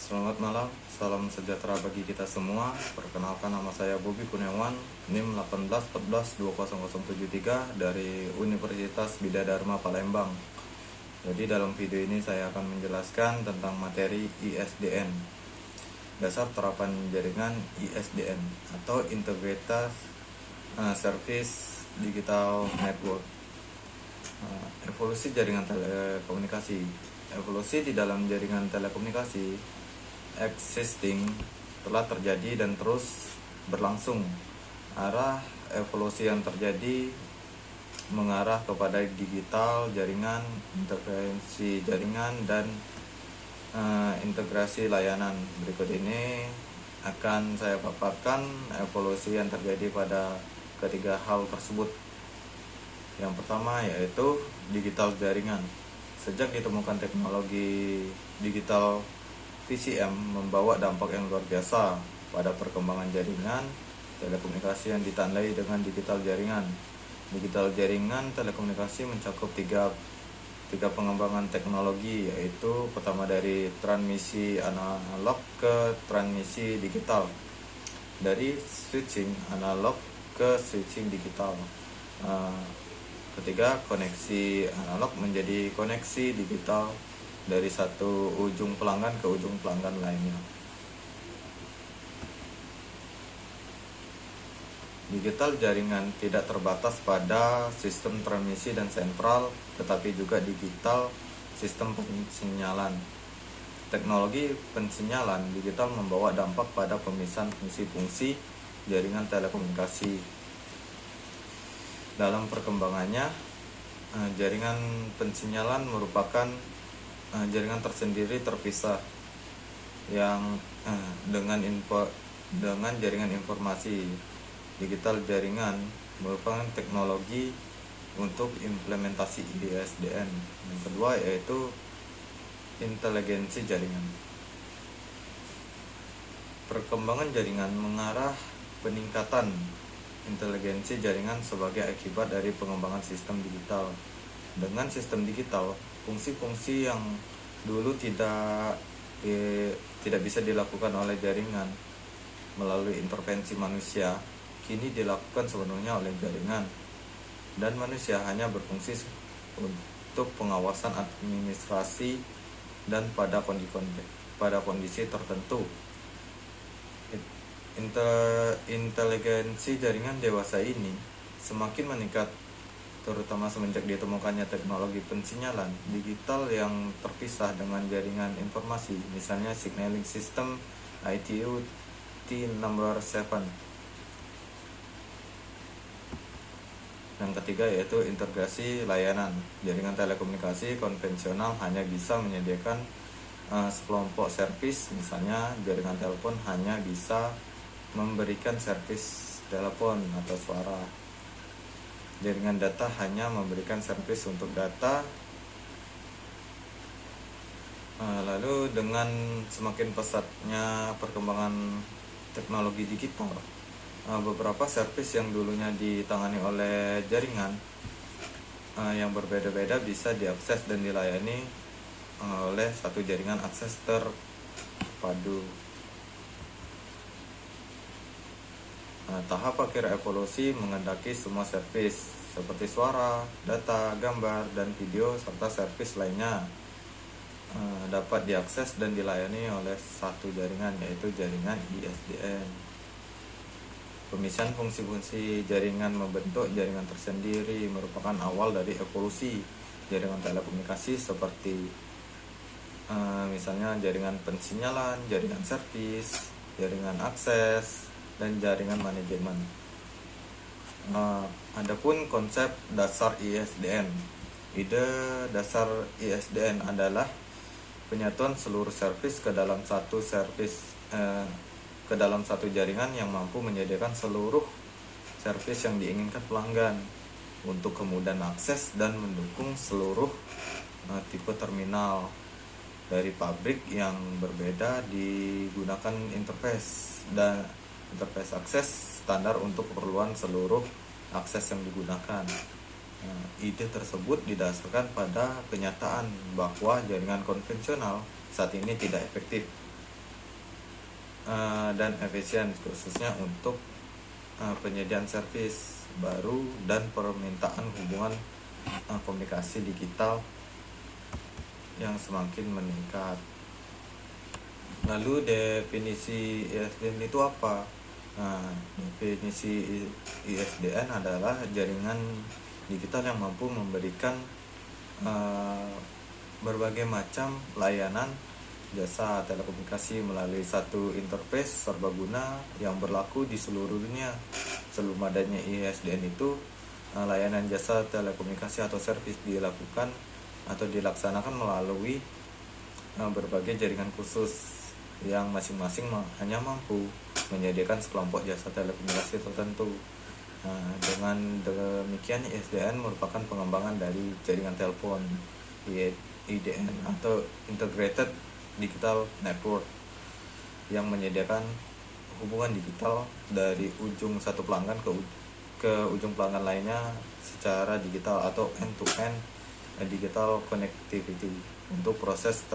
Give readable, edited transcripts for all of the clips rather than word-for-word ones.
Selamat malam, salam sejahtera bagi kita semua. Perkenalkan, nama saya Bobi Kurniawan, NIM 18142073 dari Universitas Bidadharma Palembang. Jadi dalam video ini saya akan menjelaskan tentang materi ISDN, dasar terapan jaringan ISDN atau Integrated Service Digital Network. Evolusi jaringan telekomunikasi. Evolusi di dalam jaringan telekomunikasi existing telah terjadi dan terus berlangsung. Arah evolusi yang terjadi mengarah kepada digital jaringan, integrasi jaringan, dan integrasi layanan. Berikut ini akan saya paparkan evolusi yang terjadi pada ketiga hal tersebut. Yang pertama yaitu digital jaringan. Sejak ditemukan teknologi digital, PCM membawa dampak yang luar biasa pada perkembangan jaringan telekomunikasi yang ditandai dengan digital jaringan. Digital jaringan telekomunikasi mencakup tiga pengembangan teknologi, yaitu pertama dari transmisi analog ke transmisi digital, dari switching analog ke switching digital. Ketiga, koneksi analog menjadi koneksi digital dari satu ujung pelanggan ke ujung pelanggan lainnya. Digital jaringan tidak terbatas pada sistem transmisi dan sentral, tetapi juga digital sistem pensinyalan. Teknologi pensinyalan digital membawa dampak pada pemisahan fungsi-fungsi jaringan telekomunikasi. Dalam perkembangannya, jaringan pensinyalan merupakan jaringan tersendiri terpisah yang dengan jaringan informasi. Digital jaringan merupakan teknologi untuk implementasi ISDN. Yang kedua yaitu inteligensi jaringan. Perkembangan jaringan mengarah peningkatan inteligensi jaringan sebagai akibat dari pengembangan sistem digital. Dengan sistem digital, fungsi-fungsi yang dulu tidak bisa dilakukan oleh jaringan melalui intervensi manusia, kini dilakukan sepenuhnya oleh jaringan, dan manusia hanya berfungsi untuk pengawasan administrasi dan pada kondisi tertentu. Inteligensi jaringan dewasa ini semakin meningkat, terutama semenjak ditemukannya teknologi pensinyalan digital yang terpisah dengan jaringan informasi, misalnya signaling system ITU T number 7. Yang ketiga yaitu integrasi layanan. Jaringan telekomunikasi konvensional hanya bisa menyediakan sekelompok servis, misalnya jaringan telepon hanya bisa memberikan servis telepon atau suara. Jaringan data hanya memberikan servis untuk data. Lalu dengan semakin pesatnya perkembangan teknologi digital, beberapa servis yang dulunya ditangani oleh jaringan yang berbeda-beda bisa diakses dan dilayani oleh satu jaringan akses terpadu. Tahap akhir evolusi mengendaki semua servis seperti suara, data, gambar, dan video serta servis lainnya dapat diakses dan dilayani oleh satu jaringan, yaitu jaringan ISDN. Pemisahan fungsi-fungsi jaringan membentuk jaringan tersendiri merupakan awal dari evolusi jaringan telekomunikasi seperti misalnya jaringan pensinyalan, jaringan servis, jaringan akses, dan jaringan manajemen. Adapun konsep dasar ISDN. Ide dasar ISDN adalah penyatuan seluruh servis ke dalam satu jaringan yang mampu menyediakan seluruh servis yang diinginkan pelanggan untuk kemudahan akses dan mendukung seluruh tipe terminal dari pabrik yang berbeda digunakan interface akses standar untuk keperluan seluruh akses yang digunakan. Ide tersebut didasarkan pada kenyataan bahwa jaringan konvensional saat ini tidak efektif dan efisien, khususnya untuk penyediaan servis baru dan permintaan hubungan komunikasi digital yang semakin meningkat. Lalu definisi ISDN itu apa? Nah, definisi ISDN adalah jaringan digital yang mampu memberikan berbagai macam layanan jasa telekomunikasi melalui satu interface serbaguna yang berlaku di seluruh dunia. Sebelum adanya ISDN itu, layanan jasa telekomunikasi atau servis dilakukan atau dilaksanakan melalui berbagai jaringan khusus yang masing-masing hanya mampu menyediakan sekelompok jasa telekomunikasi tertentu. Dengan demikian ISDN merupakan pengembangan dari jaringan telepon IDN atau Integrated Digital Network yang menyediakan hubungan digital dari ujung satu pelanggan ke ujung pelanggan lainnya secara digital atau end-to-end digital connectivity untuk proses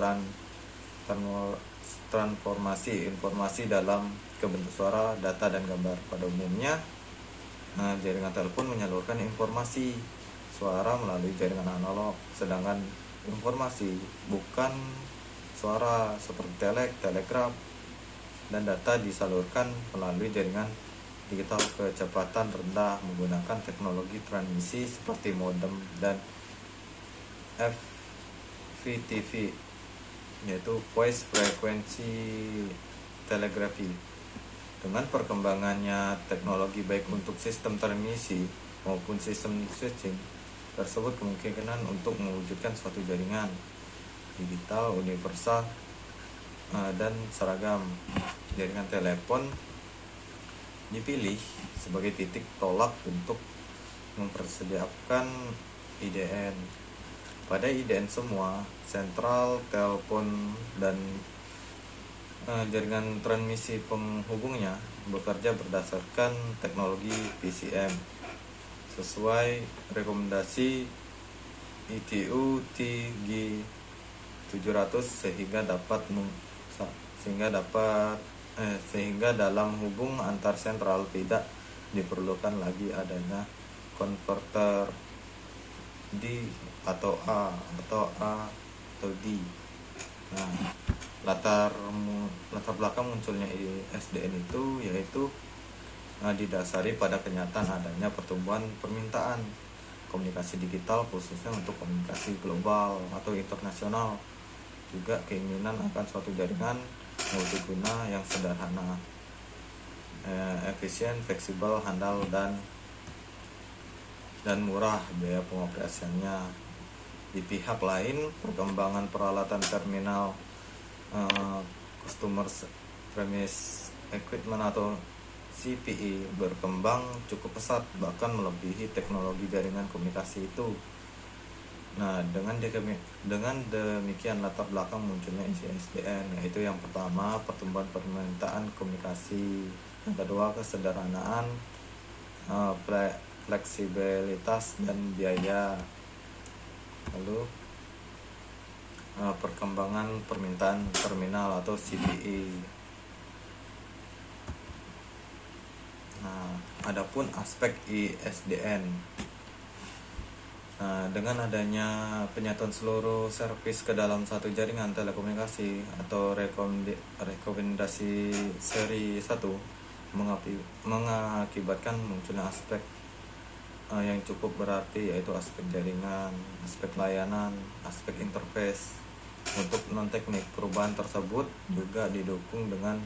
transformasi informasi dalam bentuk suara, data, dan gambar. Pada umumnya, jaringan telepon menyalurkan informasi suara melalui jaringan analog, sedangkan informasi bukan suara seperti telegraf dan data disalurkan melalui jaringan digital kecepatan rendah menggunakan teknologi transmisi seperti modem dan FVTV, yaitu Voice Frequency Telegraphy. Dengan perkembangannya teknologi baik untuk sistem transmisi maupun sistem switching tersebut, kemungkinan untuk mewujudkan suatu jaringan digital universal dan seragam. Jaringan telepon dipilih sebagai titik tolak untuk mempersediakan IDN. Pada IDN semua, sentral telepon dan jaringan transmisi penghubungnya bekerja berdasarkan teknologi PCM sesuai rekomendasi ITU TG 700 sehingga dalam hubung antar sentral tidak diperlukan lagi adanya konverter D atau A atau D. Nah, latar belakang munculnya ISDN itu yaitu didasari pada kenyataan adanya pertumbuhan permintaan komunikasi digital, khususnya untuk komunikasi global atau internasional, juga keinginan akan suatu jaringan multiguna yang sederhana, efisien, fleksibel, handal, dan murah biaya pengoperasiannya. Di pihak lain, perkembangan peralatan terminal Customer Premise Equipment atau CPE berkembang cukup pesat, bahkan melebihi teknologi jaringan komunikasi itu. Nah, dengan demikian latar belakang munculnya ISDN, yaitu yang pertama pertumbuhan permintaan komunikasi, yang kedua kesederhanaan, fleksibilitas dan biaya, lalu perkembangan permintaan terminal atau CPE. Nah, adapun aspek ISDN, dengan adanya penyatuan seluruh servis ke dalam satu jaringan telekomunikasi atau rekomendasi seri 1 mengakibatkan munculnya aspek yang cukup berarti, yaitu aspek jaringan, aspek layanan, aspek interface. Untuk non-teknik, perubahan tersebut juga didukung dengan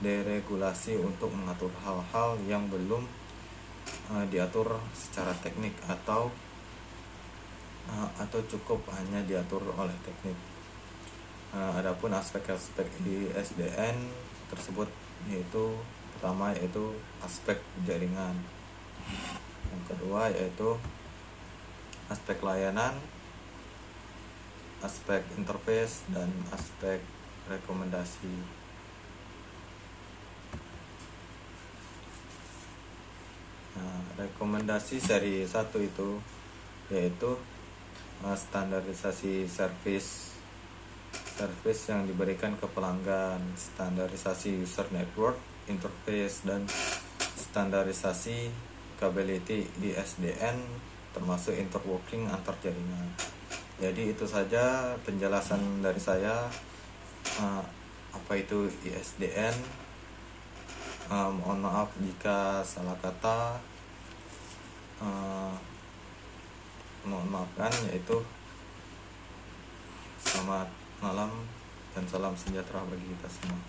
deregulasi untuk mengatur hal-hal yang belum diatur secara teknik atau cukup hanya diatur oleh teknik. Adapun aspek-aspek di ISDN tersebut yaitu pertama yaitu aspek jaringan, yang kedua yaitu aspek layanan, aspek interface, dan aspek rekomendasi. Rekomendasi seri 1 itu yaitu standarisasi servis service yang diberikan ke pelanggan, standarisasi user network interface, dan standarisasi capability di SDN termasuk interworking antar jaringan. Jadi itu saja penjelasan dari saya apa itu ISDN. Mohon maaf jika salah kata, mohon maafkan, yaitu selamat malam dan salam sejahtera bagi kita semua.